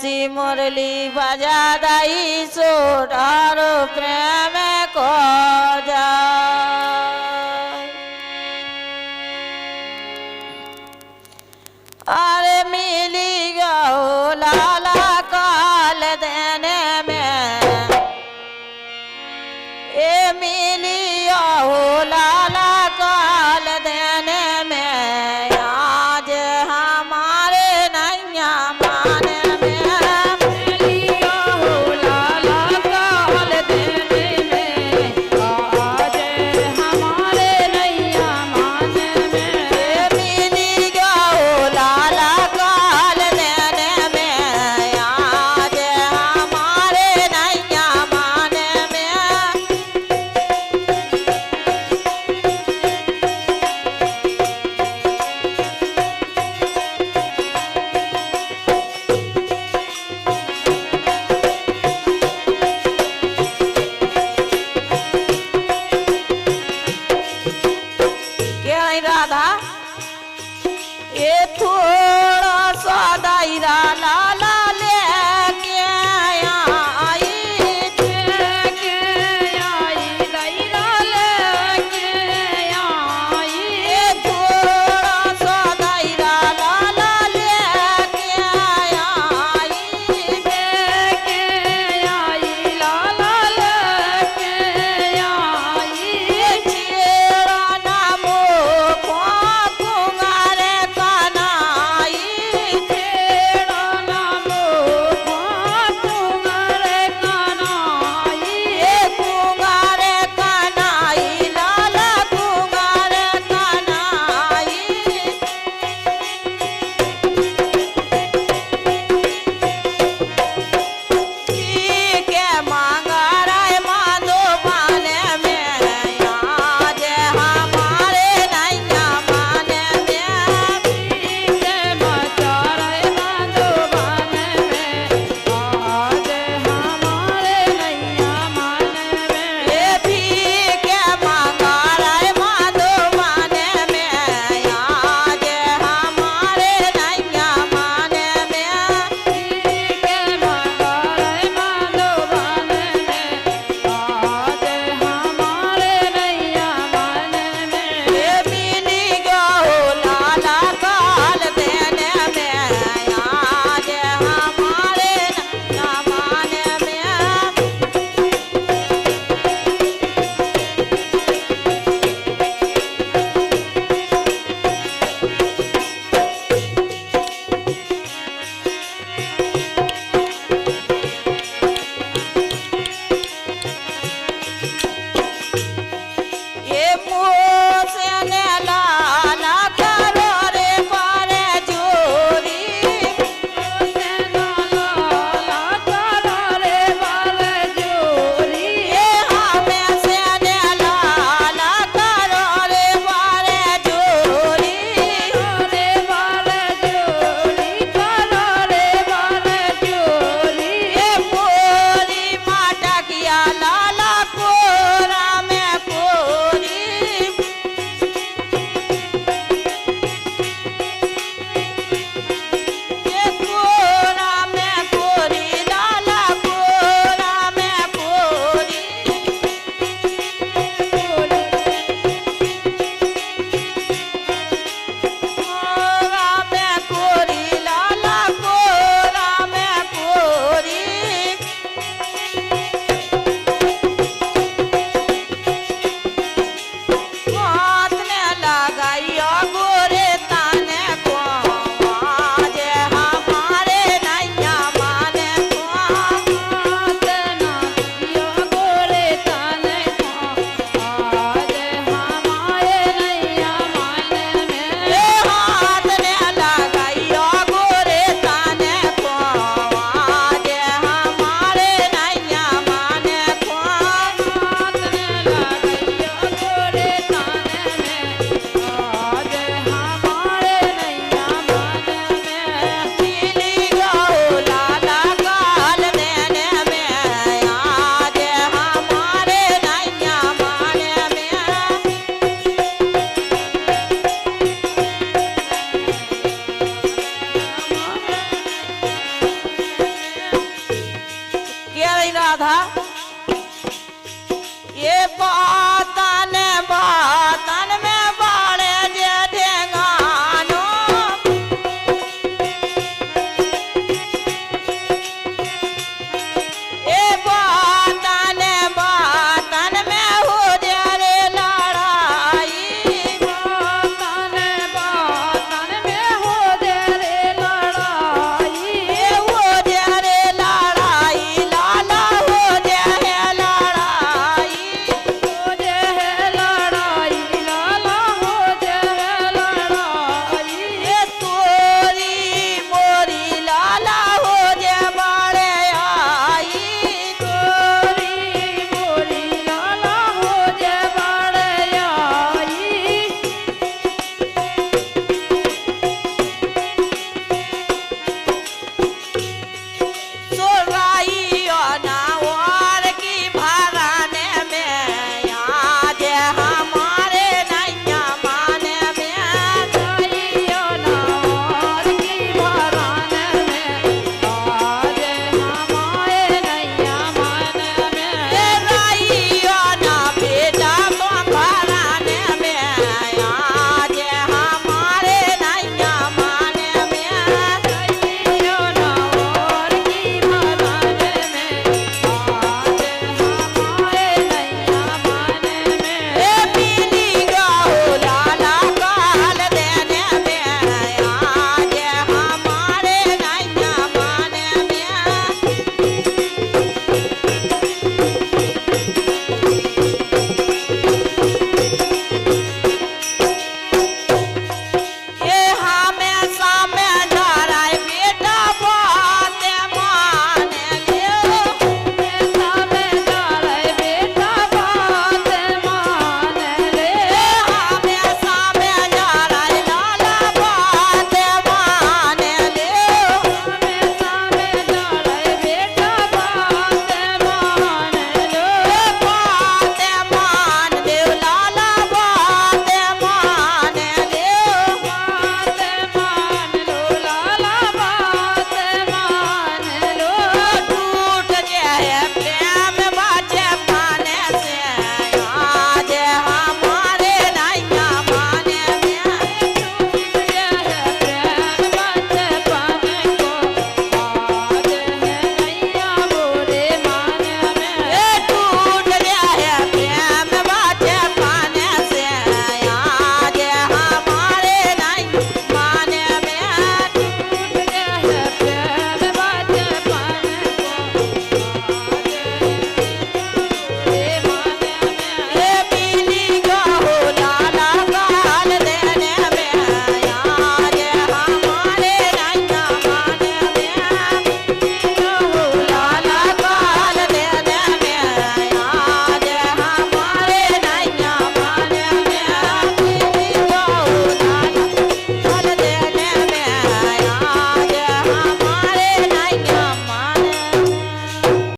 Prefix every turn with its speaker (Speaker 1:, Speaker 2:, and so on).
Speaker 1: बंसी मुरली बजा दाई सोढ़ार प्रेम को जा अरे मिली गो लाला काल देने में ए मिली गो लाला काल देने में आज हमारे नैया माने में मिली गो लाला काल देने में आज हमारे नैया माने में मिली गो लाला काल देने में आज हमारे नैया माने में राधा ये थोड़ा सा दायरा लाला लेके आई दायरा लेके आई ये थोड़ा सा दायरा लाला लेके आई लाला लेके आई चेरा नामो कुंगारे कनाई चेरा नामो कुंगारे कनाई कुंगारे कनाई लाला कुंगारे कनाई ठीक है मांगा राय माधो पाने में आज हमारे नैया माने में ठीक है बचा राय माधो पाने में आज हमारे नैया माने में ठीक है मांगा राय माधो पाने में आज हमारे नैया माने में ठीक है मांगा राय माधो पाने में आज हमारे नैया माने में मिली गो लाला काल देने में आज हमारे नैया माने में ये मोसे ने